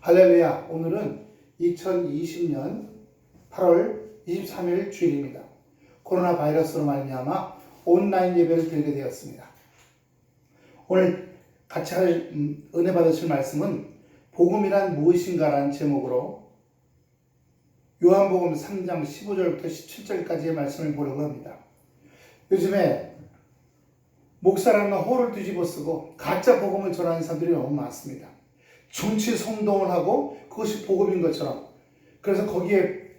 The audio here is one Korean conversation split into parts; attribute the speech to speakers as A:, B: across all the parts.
A: 할렐루야. 오늘은 2020년 8월 23일 주일입니다. 코로나 바이러스로 말미암아 온라인 예배를 드리게 되었습니다. 오늘 같이 할 은혜 받으실 말씀은 복음이란 무엇인가라는 제목으로 요한복음 3장 15절부터 17절까지의 말씀을 보려고 합니다. 요즘에 목사라는 호를 뒤집어 쓰고 가짜 복음을 전하는 사람들이 너무 많습니다. 정치 성동을 하고 그것이 복음인 것처럼, 그래서 거기에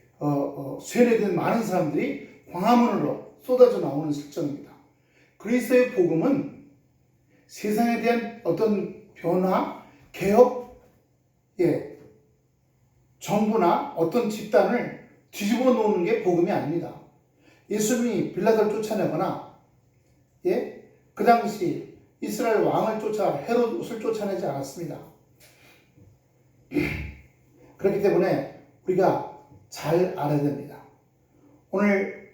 A: 세뇌된 많은 사람들이 광화문으로 쏟아져 나오는 실정입니다. 그리스도의 복음은 세상에 대한 어떤 변화, 개혁, 정부나 어떤 집단을 뒤집어 놓는 게 복음이 아닙니다. 예수님이 빌라도를 쫓아내거나 그 당시 이스라엘 왕을 헤롯을 쫓아내지 않았습니다. 그렇기 때문에 우리가 잘 알아야 됩니다. 오늘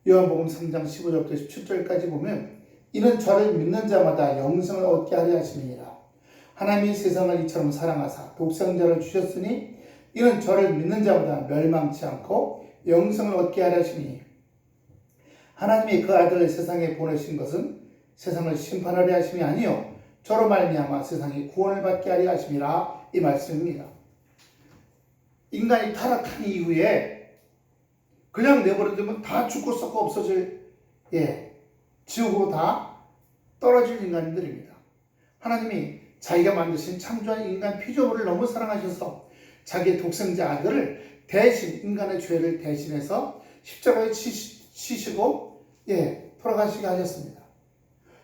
A: 요한복음 3장 15절부터 17절까지 보면 이는 저를 믿는 자마다 영생을 얻게 하려 하심이니라. 하나님이 세상을 이처럼 사랑하사 독생자를 주셨으니 이는 저를 믿는 자마다 멸망치 않고 영생을 얻게 하려 하심이니 하나님이 그 아들을 세상에 보내신 것은 세상을 심판하려 하심이 아니요 저로 말미암아 세상이 구원을 받게 하려 하심이라. 이 말씀입니다. 인간이 타락한 이후에 그냥 내버려두면 다 죽고 썩고 없어질 지옥으로 다 떨어질 인간들입니다. 하나님이 자기가 만드신 창조한 인간 피조물을 너무 사랑하셔서 자기의 독생자 아들을 대신, 인간의 죄를 대신해서 십자가에 치시고 돌아가시게 하셨습니다.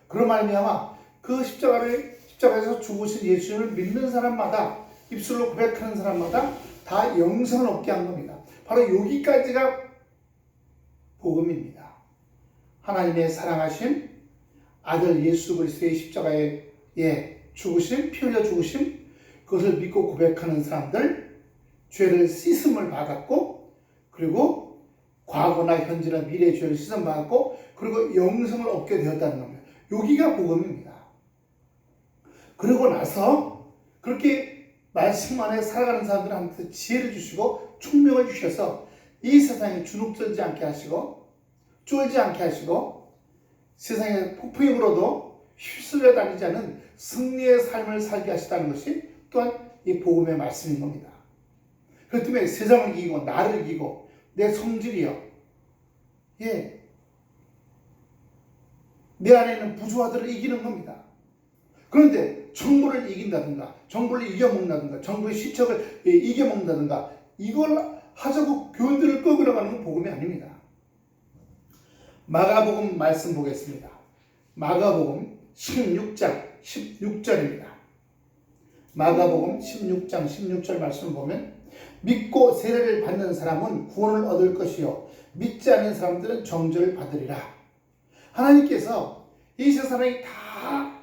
A: 그런 말미암아 그 십자가에서 죽으신 예수님을 믿는 사람마다, 입술로 고백하는 사람마다 다 영생을 얻게 한 겁니다. 바로 여기까지가 복음입니다. 하나님의 사랑하신 아들 예수 그리스도의 십자가에 죽으심, 피 흘려 죽으심, 그것을 믿고 고백하는 사람들, 죄를 씻음을 받았고, 그리고 과거나 현재나 미래의 죄를 씻음 받았고, 그리고 영생을 얻게 되었다는 겁니다. 여기가 복음입니다. 그러고 나서 그렇게 말씀 안에 살아가는 사람들한테 지혜를 주시고 총명을 주셔서 이 세상에 주눅들지 않게 하시고 쫄지 않게 하시고 세상에 폭풍이 불어도 휩쓸려 다니지 않는 승리의 삶을 살게 하시다는 것이 또한 이 복음의 말씀인 겁니다. 그렇기 때문에 세상을 이기고 나를 이기고 내 성질이요, 내 안에 있는 부조화들을 이기는 겁니다. 그런데 정부를 이긴다든가, 정부를 이겨먹는다든가, 정부의 시척을 이겨먹는다든가, 이걸 하자고 교인들을 끌고 가는 건 복음이 아닙니다. 마가복음 말씀 보겠습니다. 마가복음 16장 16절입니다. 마가복음 16장 16절 말씀을 보면 믿고 세례를 받는 사람은 구원을 얻을 것이요 믿지 않는 사람들은 정죄를 받으리라. 하나님께서 이 세상이 다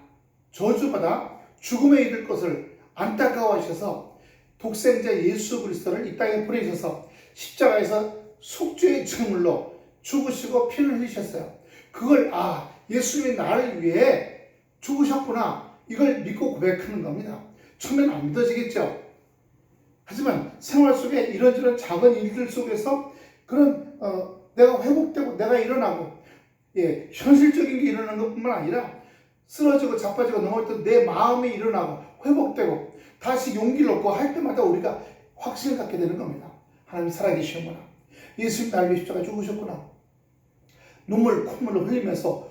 A: 저주받아 죽음에 이를 것을 안타까워하셔서 독생자 예수 그리스도를 이 땅에 보내셔서 십자가에서 속죄의 제물로 죽으시고 피를 흘리셨어요. 그걸 예수님이 나를 위해 죽으셨구나, 이걸 믿고 고백하는 겁니다. 처음엔 안 믿어지겠죠. 하지만 생활 속에 이런저런 작은 일들 속에서 그런 내가 회복되고 내가 일어나고 현실적인 게 일어나는 것뿐만 아니라 쓰러지고 자빠지고 넘어졌던 내 마음이 일어나고 회복되고 다시 용기를 얻고 할 때마다 우리가 확신을 갖게 되는 겁니다. 하나님이 살아계시는구나, 예수님 나를 위해 십자가에 죽으셨구나. 눈물 콧물을 흘리면서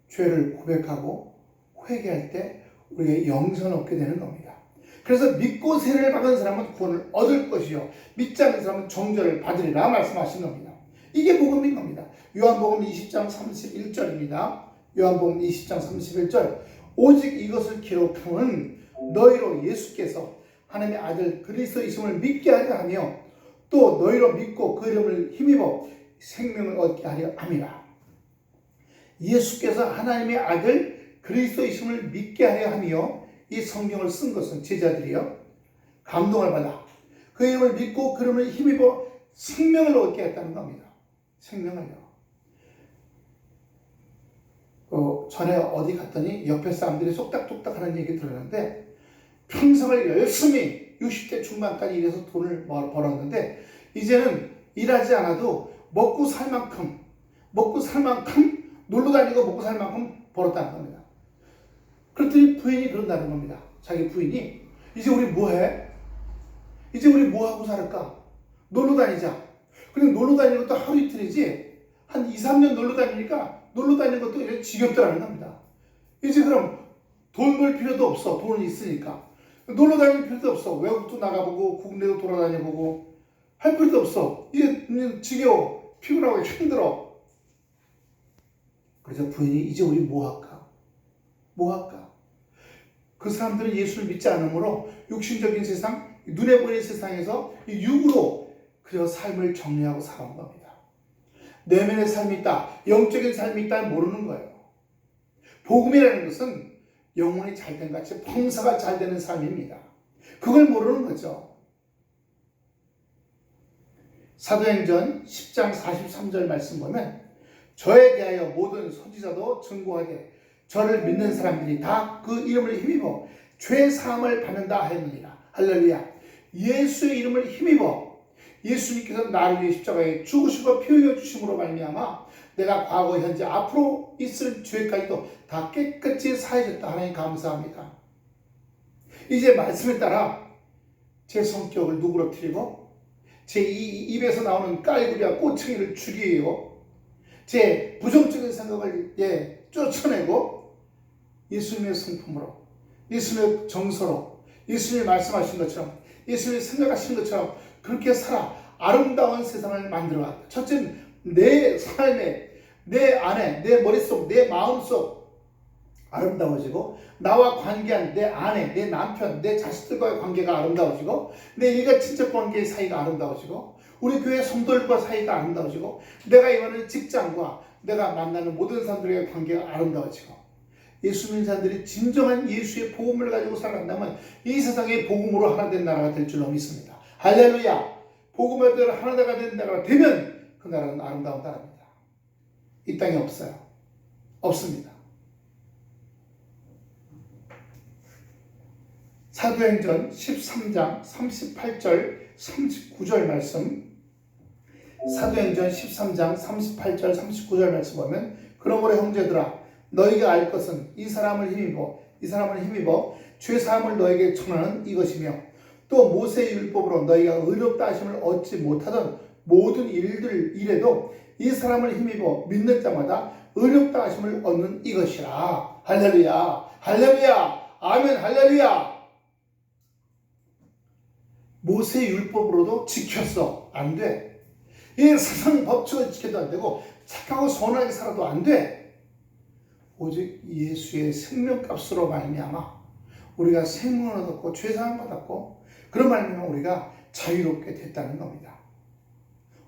A: 죄를 고백하고 회개할 때 우리가 영생을 얻게 되는 겁니다. 그래서 믿고 세례를 받은 사람은 구원을 얻을 것이요 믿지 않는 사람은 정죄를 받으리라 말씀하신 겁니다. 이게 복음인 겁니다. 요한복음 20장 31절입니다. 요한복음 20장 31절 오직 이것을 기록함은 너희로 예수께서 하나님의 아들 그리스도이심을 믿게 하려 하며 또 너희로 믿고 그 이름을 힘입어 생명을 얻게 하려 함이라. 예수께서 하나님의 아들 그리스도이심을 믿게 하려 하며 이 성경을 쓴 것은 제자들이요 감동을 받아 그 이름을 믿고 그 이름을 힘입어 생명을 얻게 했다는 겁니다. 생명을요. 전에 어디 갔더니 옆에 사람들이 쏙닥쏙닥 하는 얘기 들었는데 평생을 열심히 60대 중반까지 일해서 돈을 벌었는데 이제는 일하지 않아도 먹고 살 만큼 놀러 다니고 먹고 살 만큼 벌었다는 겁니다. 그랬더니 부인이 그런다는 겁니다. 자기 부인이 이제 우리 뭐해? 이제 우리 뭐하고 살을까? 놀러 다니자. 그냥 놀러 다니는 것도 하루 이틀이지 한 2, 3년 놀러 다니니까 놀러 다니는 것도 이제 지겹더라는 겁니다. 이제 그럼 돈 벌 필요도 없어. 돈은 있으니까. 놀러 다닐 필요도 없어. 외국도 나가보고 국내도 돌아다녀보고 할 필요도 없어. 이제 지겨워. 피곤하고 힘들어. 그래서 부인이 이제 우리 뭐 할까? 뭐 할까? 그 사람들은 예수를 믿지 않으므로 육신적인 세상, 눈에 보이는 세상에서 육으로 그저 삶을 정리하고 살아온 겁니다. 내면의 삶이 있다, 영적인 삶이 있다 모르는 거예요. 복음이라는 것은 영혼이 잘된 같이 범사가 잘 되는 삶입니다. 그걸 모르는 거죠. 사도행전 10장 43절 말씀 보면 저에 대하여 모든 선지자도 증거하되 저를 믿는 사람들이 다 그 이름을 힘입어 죄 사함을 받는다 하였느니라. 할렐루야. 예수의 이름을 힘입어 예수님께서 나를 위해 십자가에 죽으시고 피 흘려 주심으로 말미암아 내가 과거 현재 앞으로 있을 죄까지도 다 깨끗이 사해졌다. 하나님 감사합니다. 이제 말씀에 따라 제 성격을 누그러뜨리고 제 입에서 나오는 깔구리와 꼬챙이를 죽이고 제 부정적인 생각을 쫓아내고 예수님의 성품으로 예수님의 정서로 예수님이 말씀하신 것처럼 예수님이 생각하신 것처럼 그렇게 살아 아름다운 세상을 만들어갔다. 첫째는 내 삶에 내 안에 내 머릿속 내 마음속 아름다워지고 나와 관계한 내 아내 내 남편 내 자식들과의 관계가 아름다워지고 내 일가 친척 관계의 사이가 아름다워지고 우리 교회 성도들과 사이가 아름다워지고 내가 임하는 직장과 내가 만나는 모든 사람들의 관계가 아름다워지고 예수 믿는 사람들이 진정한 예수의 복음을 가지고 살아간다면 이 세상의 복음으로 하나 된 나라가 될 줄로 믿습니다. 할렐루야. 복음으로 하나가 된 나라가 되면 그 나라는 아름다운 나라입니다. 이 땅에 없어요. 없습니다. 사도행전 13장 38절 39절 말씀 사도행전 13장 38절 39절 말씀 보면 그러므로 형제들아 너희가 알 것은 이 사람을 힘입어 죄사함을 너에게 전하는 이것이며 또 모세의 율법으로 너희가 의롭다 하심을 얻지 못하던 모든 일에도 이 사람을 힘입어 믿는 자마다 의롭다 하심을 얻는 이것이라. 할렐루야. 할렐루야. 아멘. 할렐루야. 모세의 율법으로도 지켰어. 안 돼. 이 세상 법칙을 지켜도 안 되고 착하고 선하게 살아도 안 돼. 오직 예수의 생명값으로 말미암아 우리가 생명을 얻었고 죄사함 받았고 그런 말미암아 우리가 자유롭게 됐다는 겁니다.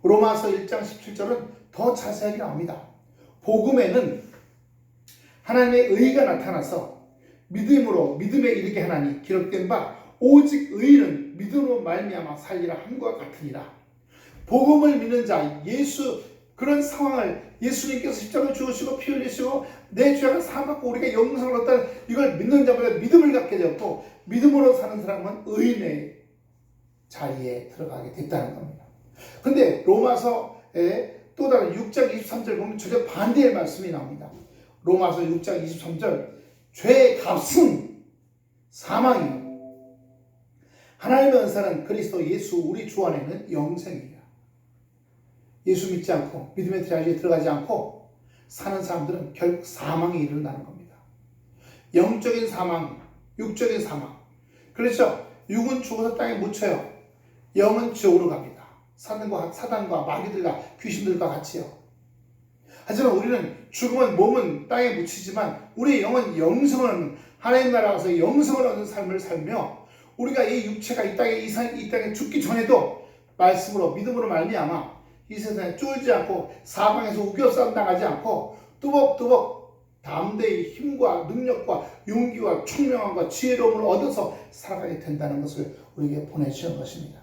A: 로마서 1장 17절은 더 자세하게 나옵니다. 복음에는 하나님의 의가 나타나서 믿음에 이르게 하나니 기록된 바 오직 의인은 믿음으로 말미암아 살리라 함과 같으니라. 복음을 믿는 자 예수 그런 상황을 예수님께서 십자가를 죽으시고 피 흘리시고 내 죄악을 사함받고 우리가 영생을 얻다는 이걸 믿는 자마다 믿음을 갖게 되었고 믿음으로 사는 사람은 의인의 자리에 들어가게 됐다는 겁니다. 근데 로마서에 또 다른 6장 23절 보면 전혀 반대의 말씀이 나옵니다. 로마서 6장 23절 죄의 값은 사망이요 하나님의 은사는 그리스도 예수 우리 주 안에는 영생이에요. 예수 믿지 않고 믿음의 자리에 들어가지 않고 사는 사람들은 결국 사망에 이른다는 겁니다. 영적인 사망, 육적인 사망. 그렇죠. 육은 죽어서 땅에 묻혀요. 영은 지옥으로 갑니다. 사단과 마귀들과 귀신들과 같이요. 하지만 우리는 죽으면 몸은 땅에 묻히지만 우리의 영은 영생을 얻는 하나님 나라 가서 영생을 얻는 삶을 살며 우리가 이 육체가 이 땅에 죽기 전에도 말씀으로 믿음으로 말미암아 이 세상에 쫄지 않고 사방에서 우겨싸움 당하지 않고 뚜벅뚜벅 담대히 힘과 능력과 용기와 총명함과 지혜로움을 얻어서 살아가게 된다는 것을 우리에게 보내주시는 것입니다.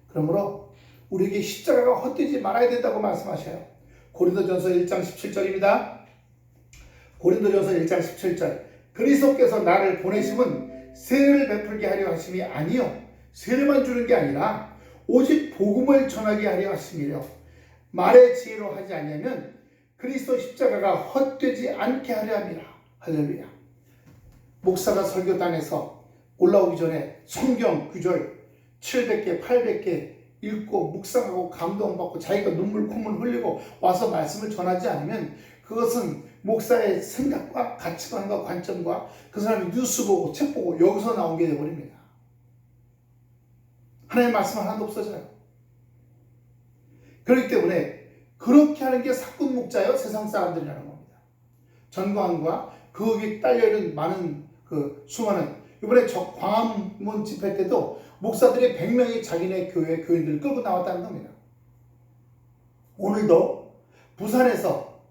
A: 그러므로 우리에게 십자가가 헛되지 말아야 된다고 말씀하셔요. 고린도전서 1장 17절입니다. 고린도전서 1장 17절 그리스도께서 나를 보내심은 세례를 베풀게 하려 하심이 아니요 세례만 주는 게 아니라 오직 복음을 전하게 하려 하심이요 말의 지혜로 하지 아니하면 그리스도 십자가가 헛되지 않게 하려 함이라. 할렐루야. 목사가 설교단에서 올라오기 전에 성경 구절 700개 800개 읽고 묵상하고 감동받고 자기가 눈물 콧물 흘리고 와서 말씀을 전하지 않으면 그것은 목사의 생각과 가치관과 관점과 그 사람이 뉴스 보고 책 보고 여기서 나온 게 되어버립니다. 하나님의 말씀 하나도 없어져요. 그렇기 때문에 그렇게 하는 게 사꾼 목자요 세상 사람들이라는 겁니다. 전광과 거기에 딸려있는 많은 그 수많은 이번에 광화문 집회 때도 목사들이 100명이 자기네 교회 교인들을 끌고 나왔다는 겁니다. 오늘도 부산에서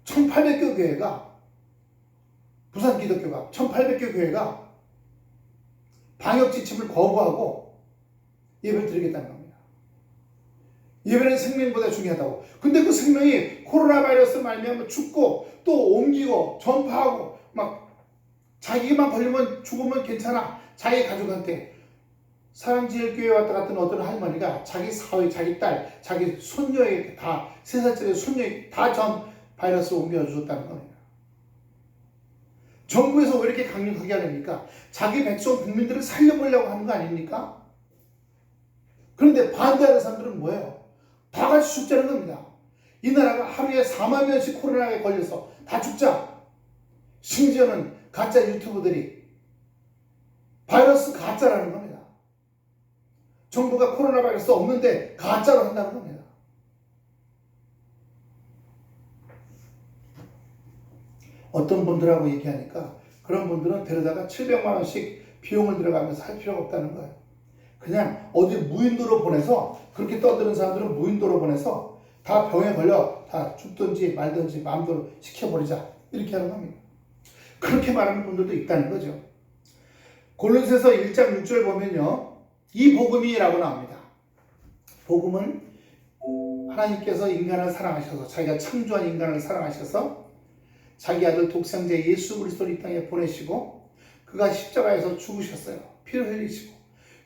A: 1800교 교회가 부산 기독교가 1800교 교회가 방역 지침을 거부하고 예배를 드리겠다는 겁니다. 예배는 생명보다 중요하다고. 근데 그 생명이 코로나 바이러스 말미암아 죽고 또 옮기고 전파하고 막 자기만 걸리면 죽으면 괜찮아. 자기 가족한테 사랑제일교회 왔다 갔던 어떤 할머니가 자기 사위, 자기 딸, 자기 손녀에게 다 3살짜리 손녀에게 다 전 바이러스 옮겨주었다는 겁니다. 정부에서 왜 이렇게 강력하게 하렵니까? 자기 백성 국민들을 살려보려고 하는 거 아닙니까? 그런데 반대하는 사람들은 뭐예요? 다 같이 죽자는 겁니다. 이 나라가 하루에 4만 명씩 코로나에 걸려서 다 죽자. 심지어는 가짜 유튜브들이 바이러스 가짜라는 겁니다. 정부가 코로나 바이러스 없는데 가짜로 한다는 겁니다. 어떤 분들하고 얘기하니까 그런 분들은 데려다가 700만 원씩 비용을 들어가면서 할 필요가 없다는 거예요. 그냥 어디 무인도로 보내서 그렇게 떠드는 사람들은 무인도로 보내서 다 병에 걸려 다 죽든지 말든지 마음대로 시켜버리자 이렇게 하는 겁니다. 그렇게 말하는 분들도 있다는 거죠. 골로새서 1장 6절 보면요. 이 복음이라고 나옵니다. 복음은 하나님께서 인간을 사랑하셔서 자기가 창조한 인간을 사랑하셔서 자기 아들 독생자 예수 그리스도를 이 땅에 보내시고 그가 십자가에서 죽으셨어요. 피를 흘리시고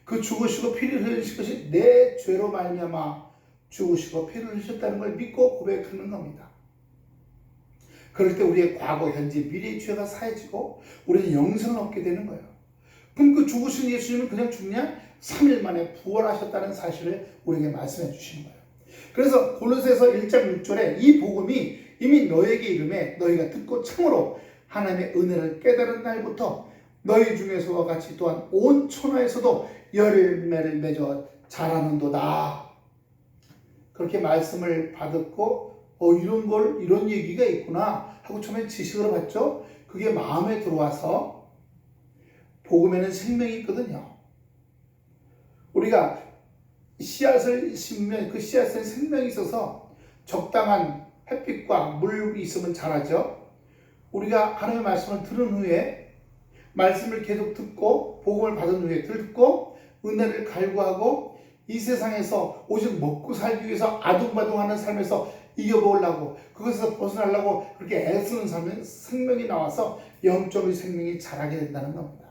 A: 그 죽으시고 피를 흘리신 것이 내 죄로 말미암아 죽으시고 피를 흘리셨다는 걸 믿고 고백하는 겁니다. 그럴 때 우리의 과거, 현재, 미래의 죄가 사해지고 우리는 영생을 얻게 되는 거예요. 그럼 그 죽으신 예수님은 그냥 죽냐? 3일 만에 부활하셨다는 사실을 우리에게 말씀해 주시는 거예요. 그래서 골로새서 1장 6절에 이 복음이 이미 너에게 이름에 너희가 듣고 참으로 하나님의 은혜를 깨달은 날부터 너희 중에서와 같이 또한 온 천하에서도 열매를 맺어 자라는도다. 그렇게 말씀을 받았고 이런 얘기가 있구나 하고 처음에 지식을 받죠. 그게 마음에 들어와서 복음에는 생명이 있거든요. 우리가 씨앗을 심으면 그 씨앗에 생명이 있어서 적당한 햇빛과 물이 있으면 자라죠. 우리가 하나님의 말씀을 들은 후에 말씀을 계속 듣고 복음을 받은 후에 듣고 은혜를 갈구하고 이 세상에서 오직 먹고 살기 위해서 아둥바둥하는 삶에서 이겨보려고 그것에서 벗어나려고 그렇게 애쓰는 삶에 생명이 나와서 영적인 생명이 자라게 된다는 겁니다.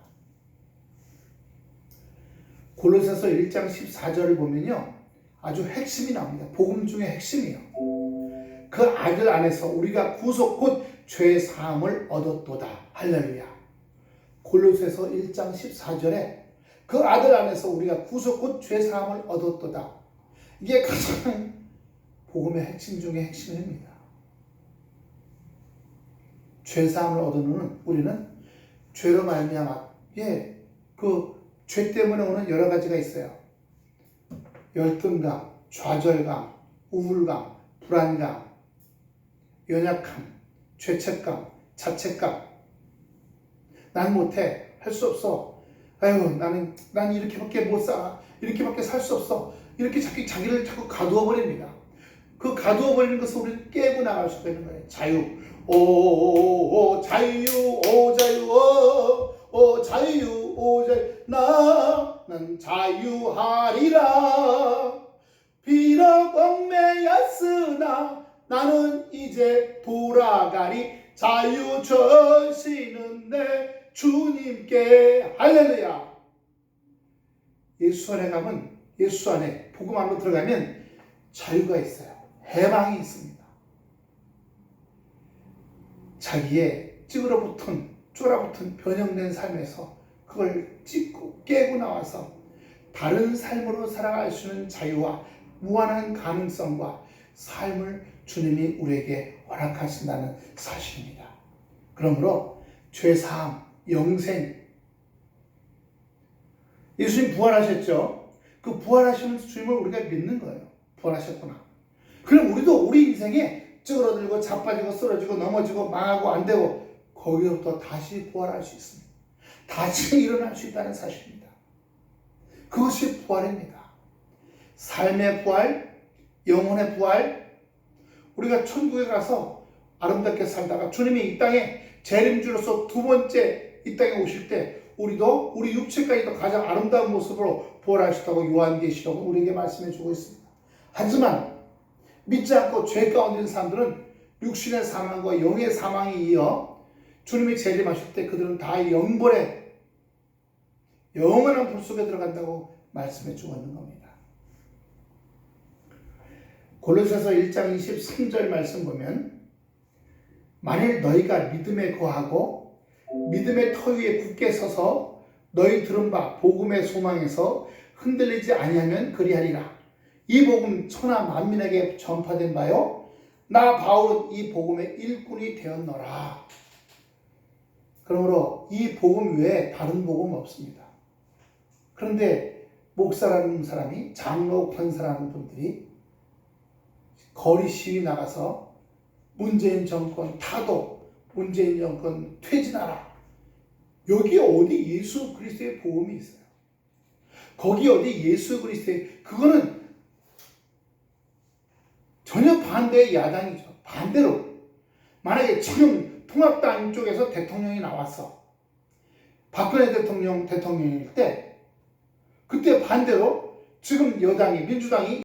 A: 골로새서 1장 14절을 보면요. 아주 핵심이 나옵니다. 복음 중에 핵심이에요. 그 아들 안에서 우리가 구속 곧 죄 사함을 얻었도다. 할렐루야. 골로새서 1장 14절에 그 아들 안에서 우리가 구속 곧 죄 사함을 얻었도다. 이게 가장 복음의 핵심 중에 핵심입니다. 죄 사함을 얻는 우리는 죄로 말미암아 그 죄 때문에 오는 여러 가지가 있어요. 열등감, 좌절감, 우울감, 불안감, 연약함, 죄책감, 자책감. 난 못해, 할 수 없어. 아유, 난 이렇게밖에 못 살아. 이렇게밖에 살 수 없어. 이렇게 자기를 자꾸 가두어 버립니다. 그 가두어 버리는 것을 우리는 깨고 나갈 수 있는 거예요. 자유. 오 자유, 오 자유, 오 자유, 오 자유. 나는 자유하리라. 비록 얽매였으나 나는 이제 돌아가리. 자유 주시는 내 주님께 할렐루야. 예수 안에 가면, 예수 안에 복음 안으로 들어가면 자유가 있어요. 해방이 있습니다. 자기의 쫄아붙은 변형된 삶에서 그걸 찢고 깨고 나와서 다른 삶으로 살아갈 수 있는 자유와 무한한 가능성과 삶을 주님이 우리에게 허락하신다는 사실입니다. 그러므로 죄사함, 영생, 예수님 부활하셨죠? 그 부활하신 주님을 우리가 믿는 거예요. 부활하셨구나. 그럼 우리도 우리 인생에 찌그러들고 자빠지고 쓰러지고 넘어지고 망하고 안 되고 거기서부터 다시 부활할 수 있습니다. 다시 일어날 수 있다는 사실입니다. 그것이 부활입니다. 삶의 부활, 영혼의 부활. 우리가 천국에 가서 아름답게 살다가 주님이 이 땅에 재림주로서 두 번째 이 땅에 오실 때 우리도 우리 육체까지도 가장 아름다운 모습으로 부활하셨다고 요한계시록은 우리에게 말씀해 주고 있습니다. 하지만 믿지 않고 죄 가운데 있는 사람들은 육신의 사망과 영의 사망이 이어 주님이 재림하실 때 그들은 다 영벌에 영원한 불 속에 들어간다고 말씀해 주고 있는 겁니다. 골로새서 1장 23절 말씀 보면 만일 너희가 믿음에 거하고 믿음의 터 위에 굳게 서서 너희 들은 바 복음의 소망에서 흔들리지 아니하면 그리하리라. 이 복음 천하 만민에게 전파된 바요 나 바울은 이 복음의 일꾼이 되었노라. 그러므로 이 복음 외에 다른 복음 없습니다. 그런데 목사라는 사람이 장로 권사라는 분들이 거리 시위 나가서 문재인 정권 타도, 문재인 정권 퇴진하라. 여기 어디 예수 그리스도의 복음이 있어요? 거기 어디 예수 그리스도의, 그거는 전혀 반대의 야당이죠. 반대로 만약에 지금 통합당 쪽에서 대통령이 나왔어. 박근혜 대통령일 때 그때 반대로 지금 여당이 민주당이